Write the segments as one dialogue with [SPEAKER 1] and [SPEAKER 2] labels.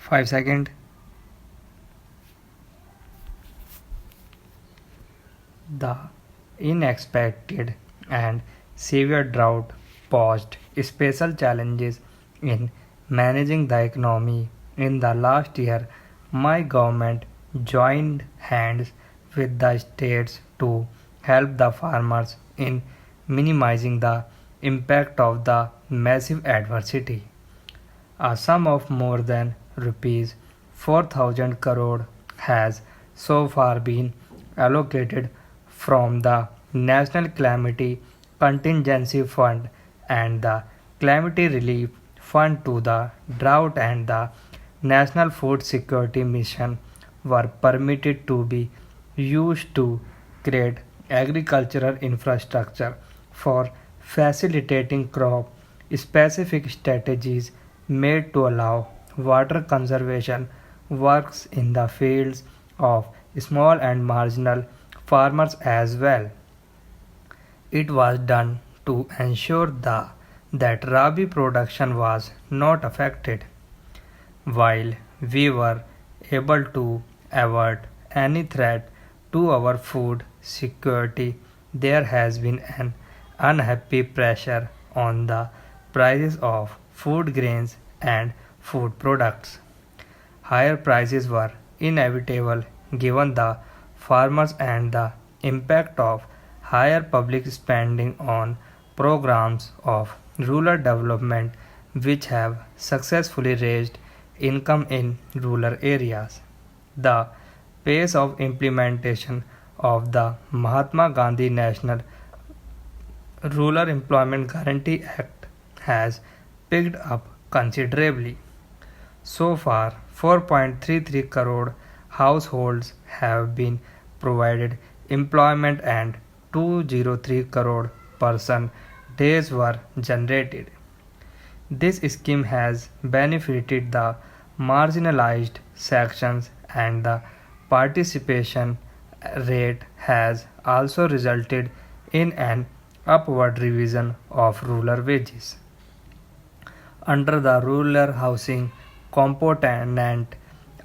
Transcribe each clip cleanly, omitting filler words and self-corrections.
[SPEAKER 1] 5 seconds. The unexpected and severe drought posed special challenges in managing the economy. In the last year, my government joined hands with the states to help the farmers in minimizing the impact of the massive adversity. A sum of more than rupees 4,000 crore has so far been allocated from the National Calamity Contingency Fund and the Calamity Relief Fund to the Drought and the National Food Security Mission were permitted to be used to create agricultural infrastructure for facilitating crop specific strategies made to allow water conservation works in the fields of small and marginal farmers as well. It was done to ensure that Rabi production was not affected. While we were able to avert any threat to our food security, there has been an unhappy pressure on the prices of food grains and food products. Higher prices were inevitable given the farmers and the impact of higher public spending on programs of rural development which have successfully raised income in rural areas. The pace of implementation of the Mahatma Gandhi National Rural Employment Guarantee Act has picked up considerably. So far, 4.33 crore households have been provided employment and 203 crore person days were generated. This scheme has benefited the marginalized sections and the participation rate has also resulted in an upward revision of rural wages. Under the rural housing component,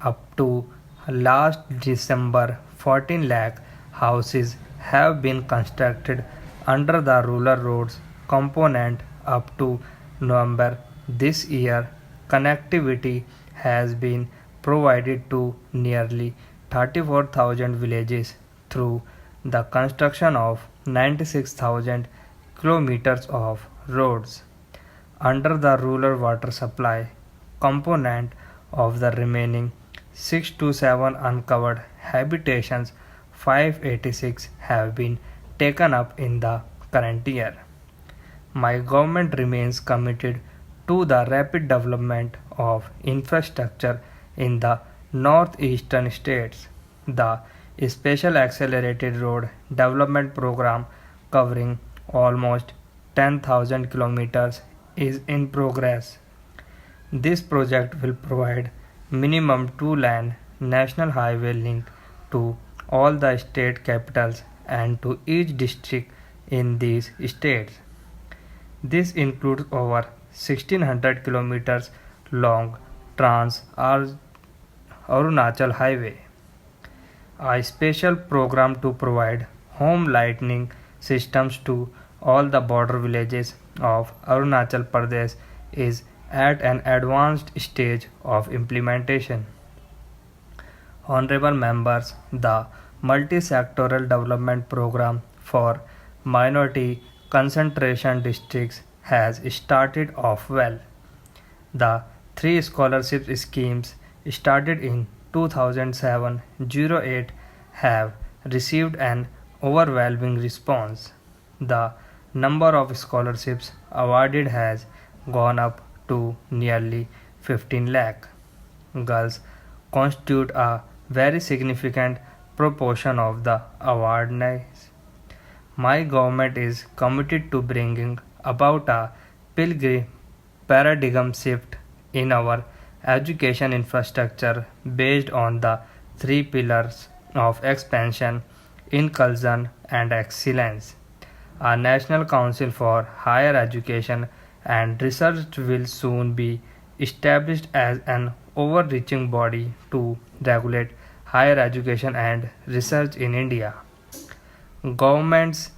[SPEAKER 1] up to last December 14 lakh houses have been constructed. Under the rural roads component, up to November this year, connectivity has been provided to nearly 34,000 villages through the construction of 96,000 kilometers of roads. Under the rural water supply component of the remaining 6 to 7 uncovered habitations, 586 have been taken up in the current year. My government remains committed to the rapid development of infrastructure in the northeastern states. The Special Accelerated Road Development Program covering almost 10,000 kilometers is in progress. This project will provide minimum two-lane national highway link to all the state capitals and to each district in these states. This includes over 1600 kilometers long Trans Arunachal Highway, a special program to provide home lighting systems to all the border villages of Arunachal Pradesh is at an advanced stage of implementation. Honorable members, the multi-sectoral development program for minority concentration districts has started off well. The three scholarship schemes started in 2007-08 have received an overwhelming response. The number of scholarships awarded has gone up to nearly 15 lakh. Girls constitute a very significant proportion of the awardees. My government is committed to bringing about a pilgrim paradigm shift in our education infrastructure based on the three pillars of expansion, inclusion, and excellence. A National Council for Higher Education and Research will soon be established as an overreaching body to regulate higher education and research in India. Governments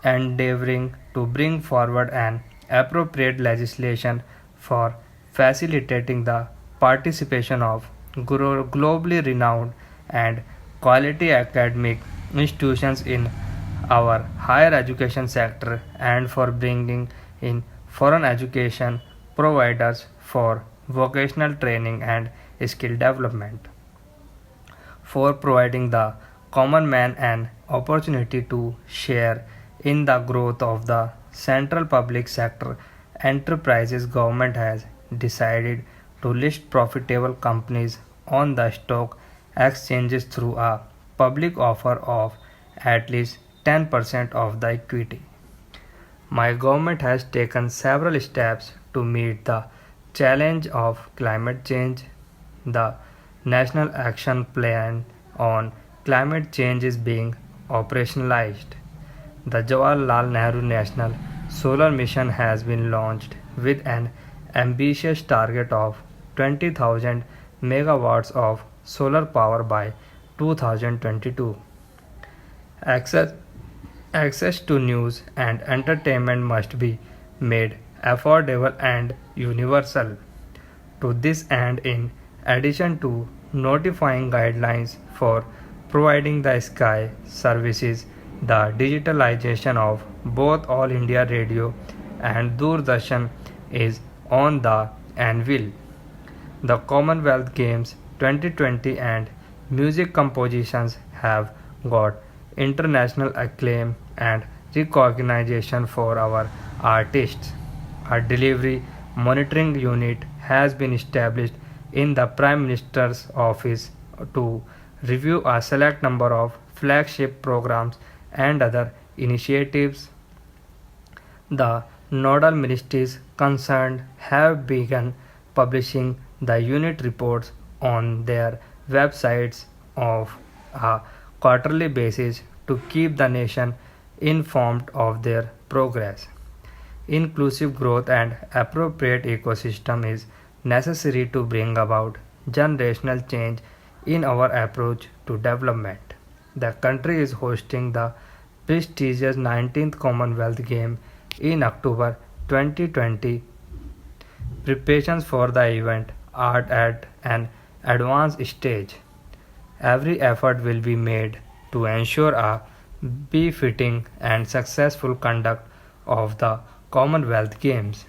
[SPEAKER 1] endeavoring to bring forward an appropriate legislation for facilitating the participation of globally renowned and quality academic institutions in our higher education sector and for bringing in foreign education providers for vocational training and skill development, for providing the common man an opportunity to share in the growth of the central public sector enterprises. Government has decided to list profitable companies on the stock exchanges through a public offer of at least 10% of the equity. My government has taken several steps to meet the challenge of climate change. The National Action Plan on Climate Change is being operationalized. The Jawaharlal Nehru National Solar Mission has been launched with an ambitious target of 20,000 megawatts of solar power by 2022. Access, access to news and entertainment must be made affordable and universal. To this end, in addition to notifying guidelines for providing the Sky services, the digitalization of both All India Radio and Doordarshan is on the anvil. The Commonwealth Games 2020 and music compositions have got international acclaim and recognition for our artists. A delivery monitoring unit has been established in the Prime Minister's office to review a select number of flagship programs and other initiatives. The nodal ministries concerned have begun publishing the unit reports on their websites of a quarterly basis to keep the nation informed of their progress. Inclusive growth and appropriate ecosystem is necessary to bring about generational change in our approach to development. The country is hosting the prestigious 19th Commonwealth Game in October 2020. Preparations for the event are at an advanced stage. Every effort will be made to ensure a befitting and successful conduct of the Commonwealth Games.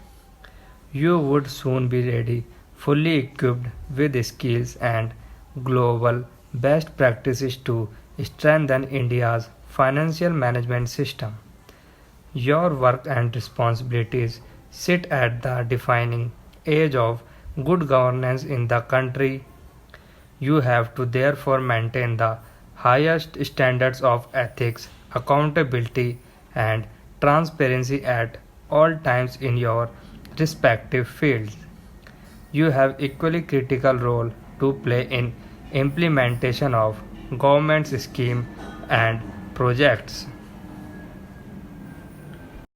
[SPEAKER 1] You would soon be ready, fully equipped with skills and global best practices to strengthen India's financial management system. Your work and responsibilities sit at the defining age of good governance in the country. You have to therefore maintain the highest standards of ethics, accountability, and transparency at all times in your respective fields. You have equally critical role to play in implementation of government's scheme and projects.